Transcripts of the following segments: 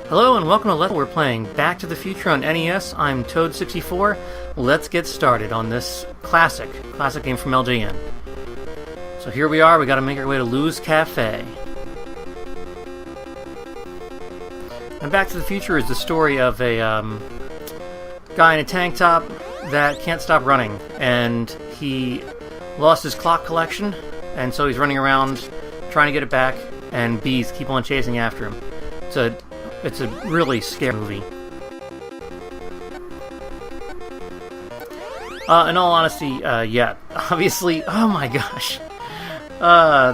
Hello and welcome to Let's We're playing Back to the Future on NES. I'm Toad64. Let's get started on this classic game from LJN. So here we are, we gotta make our way to Lou's Cafe. And Back to the Future is the story of a guy in a tank top that can't stop running. And he lost his clock collection, and so he's running around trying to get it back, and bees keep on chasing after him. It's a really scary movie. In all honesty, yeah. Obviously, oh my gosh.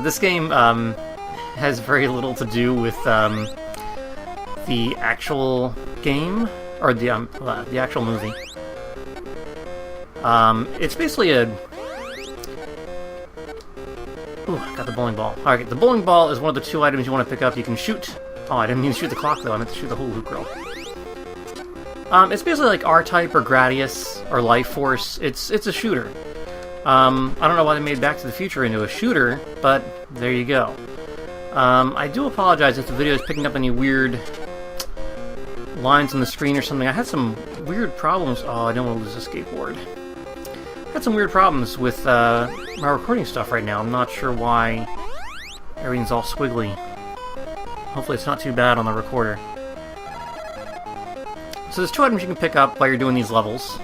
This game has very little to do with the actual game, or the actual movie. It's basically a... Ooh, I got the bowling ball. Alright, the bowling ball is one of the two items you want to pick up. You can shoot... Oh, I didn't mean to shoot the clock, though. I meant to shoot the hula hoop girl. It's basically like R-Type or Gradius or Life Force. It's a shooter. I don't know why they made Back to the Future into a shooter, but there you go. I do apologize if the video is picking up any weird lines on the screen or something. I had some weird problems. Oh, I don't want to lose a skateboard. I had some weird problems with my recording stuff right now. I'm not sure why everything's all squiggly. Hopefully it's not too bad on the recorder. So there's two items you can pick up while you're doing these levels.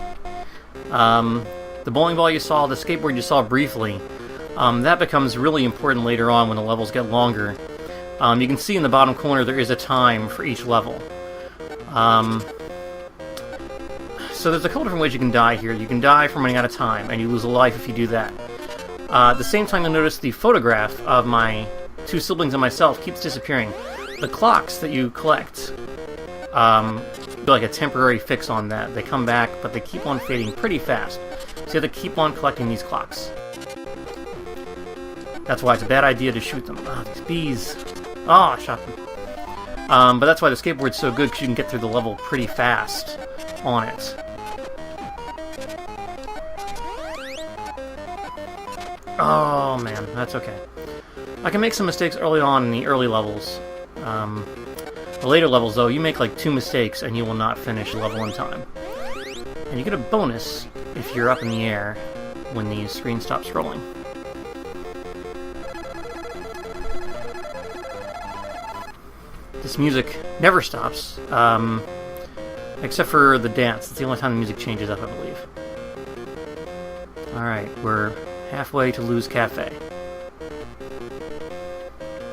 The bowling ball you saw, the skateboard you saw briefly, that becomes really important later on when the levels get longer. You can see in the bottom corner there is a time for each level. So there's a couple different ways you can die here. You can die from running out of time, and you lose a life if you do that. At the same time, you'll notice the photograph of my two siblings and myself keeps disappearing. The clocks that you collect, do like a temporary fix on that. They come back, but they keep on fading pretty fast. So you have to keep on collecting these clocks. That's why it's a bad idea to shoot them. Ah, these bees. Ah, I shot them. But that's why the skateboard's so good, because you can get through the level pretty fast on it. Oh man, that's okay. I can make some mistakes early on in the early levels. The later levels, though, you make like 2 mistakes and you will not finish the level in time. And you get a bonus if you're up in the air when the screen stops scrolling. This music never stops, except for the dance. It's the only time the music changes up, I believe. Alright, we're halfway to Lou's Cafe.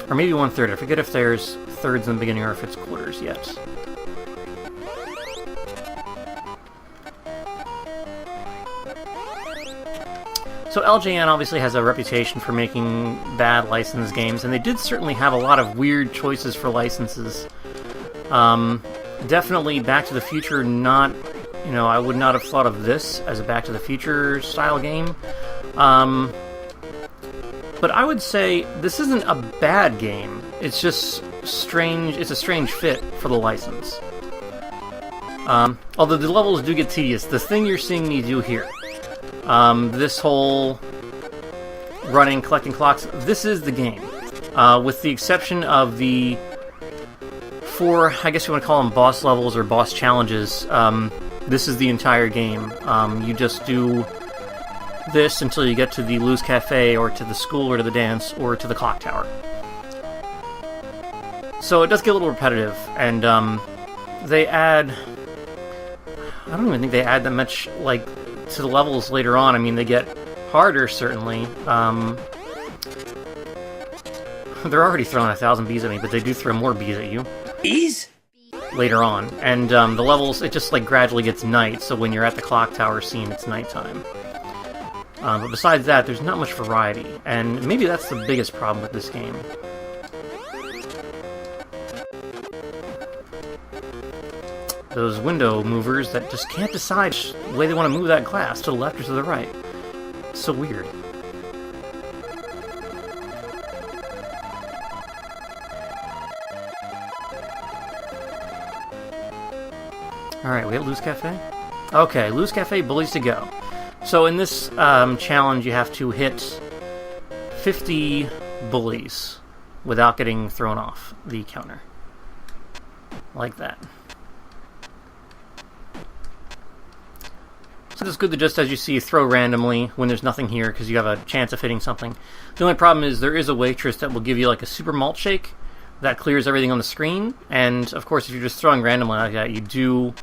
Or maybe 1/3. I forget if there's thirds in the beginning or if it's quarters yet. So LJN obviously has a reputation for making bad licensed games, and they did certainly have a lot of weird choices for licenses. Definitely Back to the Future, not... You know, I would not have thought of this as a Back to the Future style game. But I would say this isn't a bad game. It's just strange. It's a strange fit for the license. Although the levels do get tedious. The thing you're seeing me do here, this whole running, collecting clocks, this is the game. With the exception of the 4, I guess you want to call them boss levels or boss challenges, this is the entire game. You just do this until you get to the Lou's Cafe, or to the school, or to the dance, or to the clock tower. So it does get a little repetitive, and they add... I don't even think they add that much, like, to the levels later on. I mean, they get harder, certainly. They're already throwing 1,000 bees at me, but they do throw more bees at you. Bees? Later on. And the levels, it just, like, gradually gets night, so when you're at the clock tower scene, it's nighttime. But besides that, there's not much variety, and maybe that's the biggest problem with this game. Those window movers that just can't decide the way they want to move that glass, to the left or to the right. It's so weird. Alright, we have Lou's Cafe? Okay, Lou's Cafe, bullies to go. So in this challenge, you have to hit 50 bullies without getting thrown off the counter. Like that. So it's good to just, as you see, throw randomly when there's nothing here, because you have a chance of hitting something. The only problem is there is a waitress that will give you like a super malt shake that clears everything on the screen, and of course if you're just throwing randomly like that, you do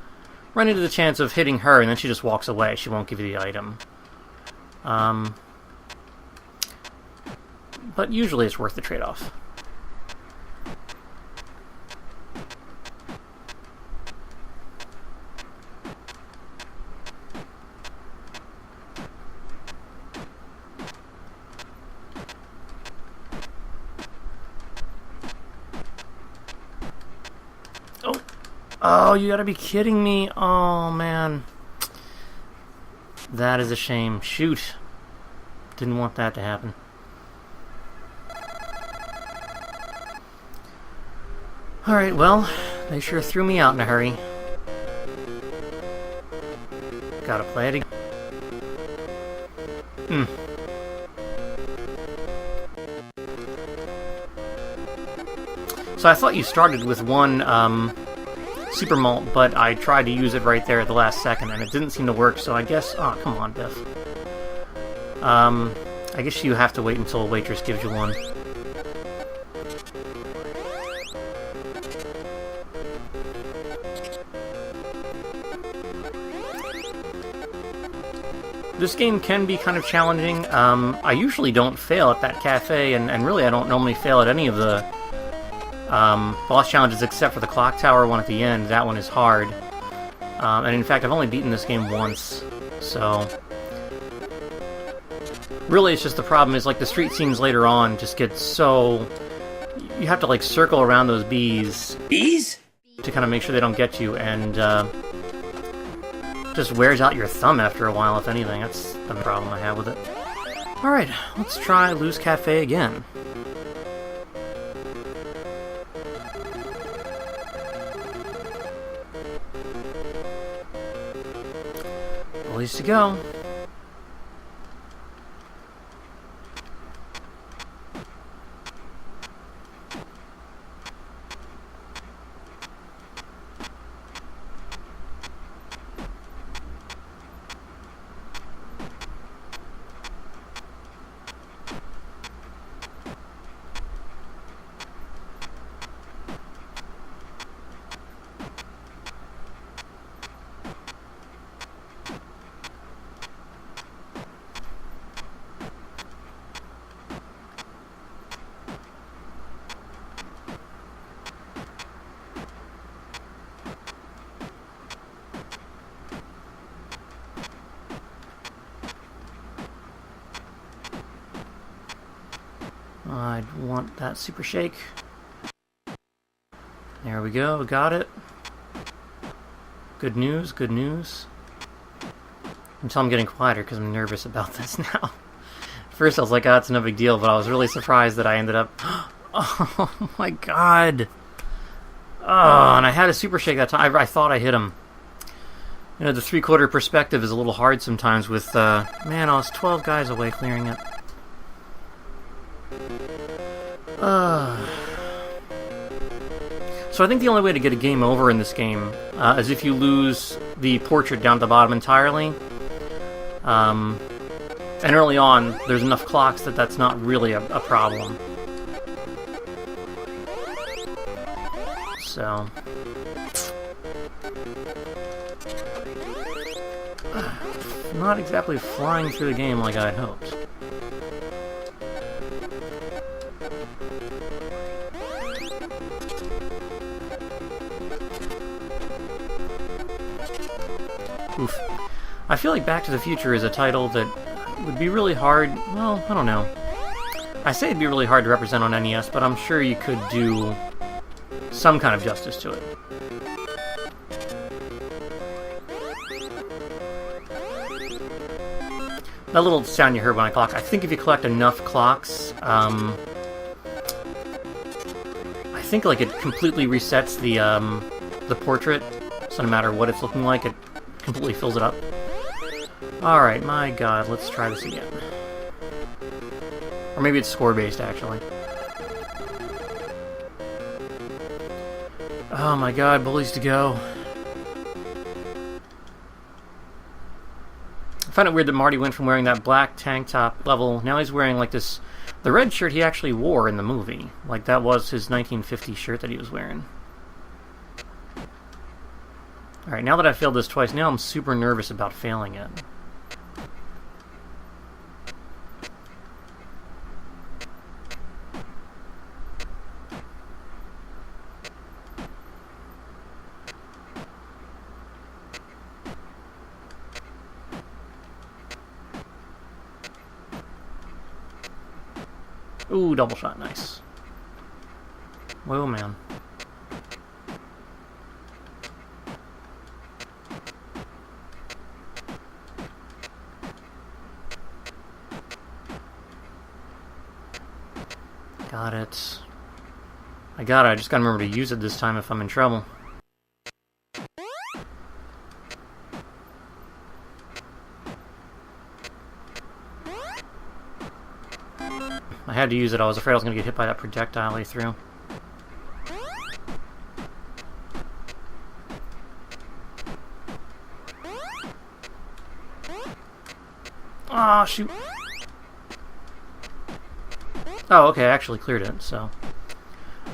run into the chance of hitting her, and then she just walks away. She won't give you the item. But usually it's worth the trade-off. Oh, you gotta be kidding me. Oh, man. That is a shame. Shoot. Didn't want that to happen. Alright, well, they sure threw me out in a hurry. Gotta play it again. So I thought you started with one, super malt, but I tried to use it right there at the last second, and it didn't seem to work, so I guess... Oh, come on, Biff. I guess you have to wait until a waitress gives you one. This game can be kind of challenging. I usually don't fail at that cafe, and really I don't normally fail at any of the boss challenges except for the clock tower one at the end. That one is hard. And in fact, I've only beaten this game once, so... Really, it's just the problem is, like, the street scenes later on just get so... You have to, like, circle around those bees. Bees? To kind of make sure they don't get you, and, just wears out your thumb after a while, if anything. That's the problem I have with it. Alright, let's try Lou's Cafe again. Ways to go. I'd want that super shake. There we go, got it. Good news, good news. Until I'm getting quieter because I'm nervous about this now. First I was like, oh, it's no big deal, but I was really surprised that I ended up... Oh my god! Oh, and I had a super shake that time. I thought I hit him. You know, the three-quarter perspective is a little hard sometimes with... Man, I was 12 guys away clearing it. So I think the only way to get a game over in this game is if you lose the portrait down at the bottom entirely. And early on, there's enough clocks that that's not really a problem. So... Not exactly flying through the game like I'd hoped. Oof. I feel like Back to the Future is a title that would be really hard... Well, I don't know. I say it'd be really hard to represent on NES, but I'm sure you could do some kind of justice to it. That little sound you heard when I clock, I think if you collect enough clocks, I think like it completely resets the portrait, so no matter what it's looking like, it completely fills it up. Alright, my god, let's try this again. Or maybe it's score-based, actually. Oh my god, bullies to go. I find it weird that Marty went from wearing that black tank top level, now he's wearing like this, the red shirt he actually wore in the movie. Like that was his 1950 shirt that he was wearing. Alright, now that I've failed this twice, now I'm super nervous about failing it. Ooh, double shot, nice. Whoa, man. Got it. I got it, I just gotta remember to use it this time if I'm in trouble. I had to use it, I was afraid I was going to get hit by that projectile he threw. Ah, shoot. Oh, okay, I actually cleared it, so...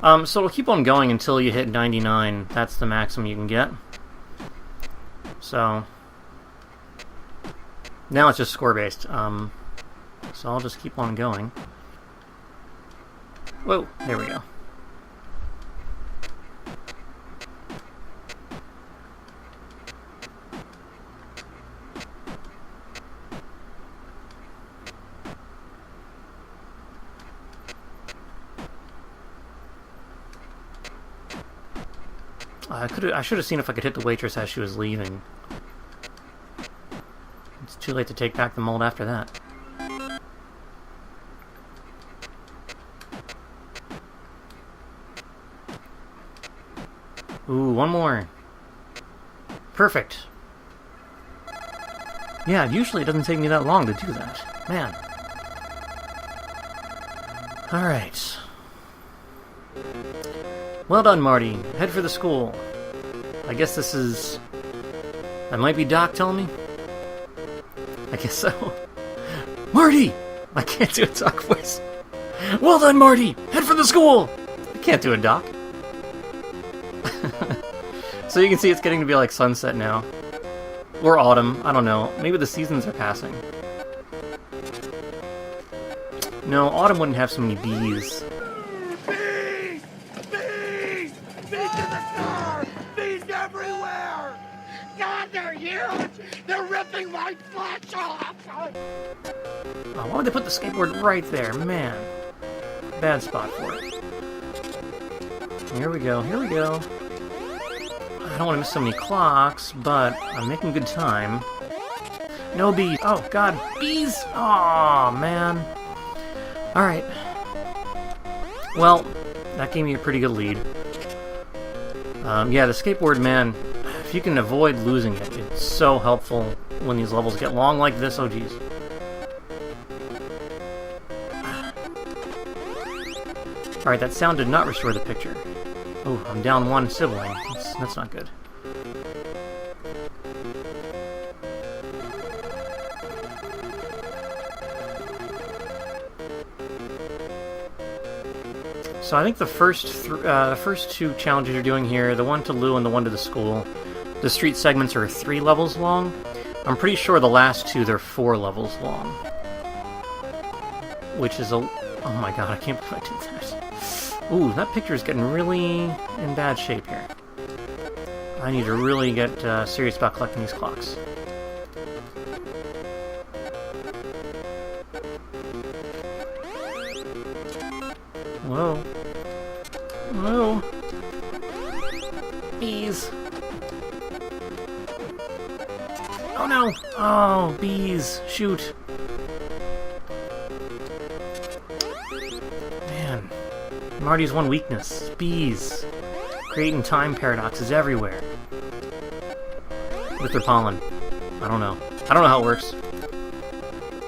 so it'll keep on going until you hit 99. That's the maximum you can get. So... now it's just score-based. So I'll just keep on going. Whoa, there we go. I should have seen if I could hit the waitress as she was leaving. It's too late to take back the mold after that. Ooh, one more. Perfect. Yeah, usually it doesn't take me that long to do that. Man. Alright. Well done, Marty. Head for the school. I guess this is... that might be Doc telling me? I guess so. Marty! I can't do a Doc voice. Well done, Marty! Head for the school! I can't do a Doc. So you can see it's getting to be like sunset now. Or autumn, I don't know. Maybe the seasons are passing. No, autumn wouldn't have so many bees. Bees! Bees! Bees in the car! Bees everywhere! God, they're huge! They're ripping my flesh off! Oh, why would they put the skateboard right there? Man. Bad spot for it. Here we go, here we go. I don't want to miss so many clocks, but I'm making good time. No bees. Oh, God. Bees! Aw, man. Alright. Well, that gave me a pretty good lead. Yeah, the skateboard, man, if you can avoid losing it, it's so helpful when these levels get long like this. Oh, geez. Alright, that sound did not restore the picture. Oh, I'm down one sibling. That's not good. So I think the first two challenges you're doing here, the one to Lou and the one to the school, the street segments are 3 levels long. I'm pretty sure the last two, they're 4 levels long. Which is a... oh my god, I can't believe I did that. Ooh, that picture is getting really in bad shape here. I need to really get serious about collecting these clocks. Whoa. Whoa. Bees. Oh no! Oh, bees. Shoot. Man. Marty's one weakness. Bees. Creating time paradoxes everywhere. With their pollen. I don't know. I don't know how it works.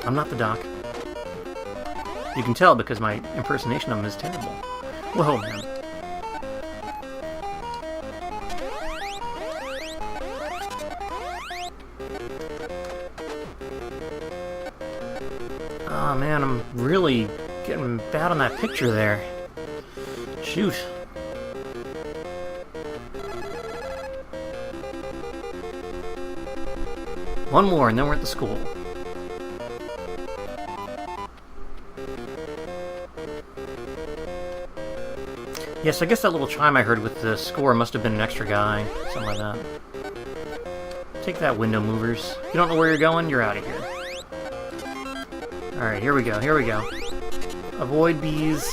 I'm not the Doc. You can tell because my impersonation of him is terrible. Whoa, man. Oh man, I'm really getting bad on that picture there. Shoot. One more, and then we're at the school. Yes, I guess that little chime I heard with the score must have been an extra guy. Something like that. Take that, window movers. If you don't know where you're going, you're out of here. Alright, here we go, here we go. Avoid bees.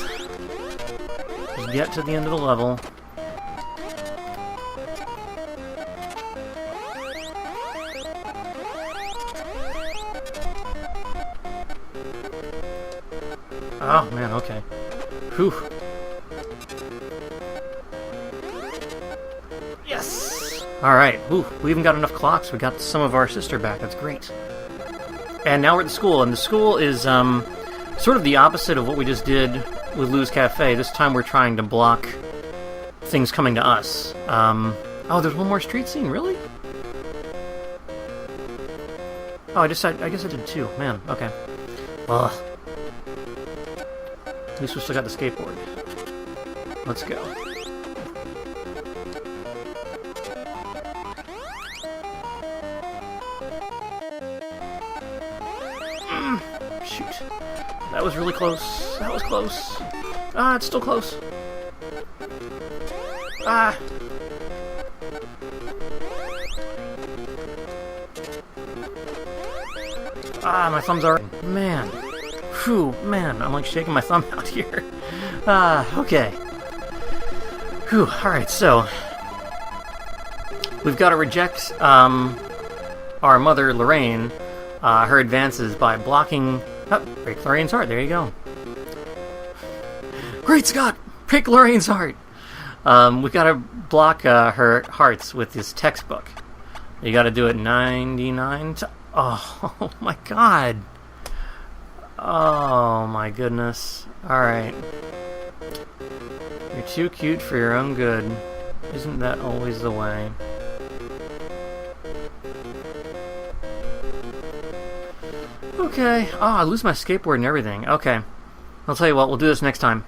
Just get to the end of the level. Oh, man, okay. Whew. Yes! Alright, ooh, we even got enough clocks. We got some of our sister back. That's great. And now we're at the school, and the school is sort of the opposite of what we just did with Lou's Cafe. This time we're trying to block things coming to us. Oh, there's one more street scene, really? Oh, I guess I did two. Man, okay. Ugh. At least we still got the skateboard. Let's go. Shoot. That was really close. That was close. Ah, it's still close. Ah. Ah, my thumbs are... Man. Whew, man, I'm like shaking my thumb out here. Okay. Whew, alright, so... We've got to reject, our mother, Lorraine, her advances by blocking... Oh, break Lorraine's heart, there you go. Great Scott! Break Lorraine's heart! We've got to block, her hearts with this textbook. You gotta do it 99 times. Oh, my God. Oh, my goodness. Alright. You're too cute for your own good. Isn't that always the way? Okay. Oh, I lose my skateboard and everything. Okay. I'll tell you what, we'll do this next time.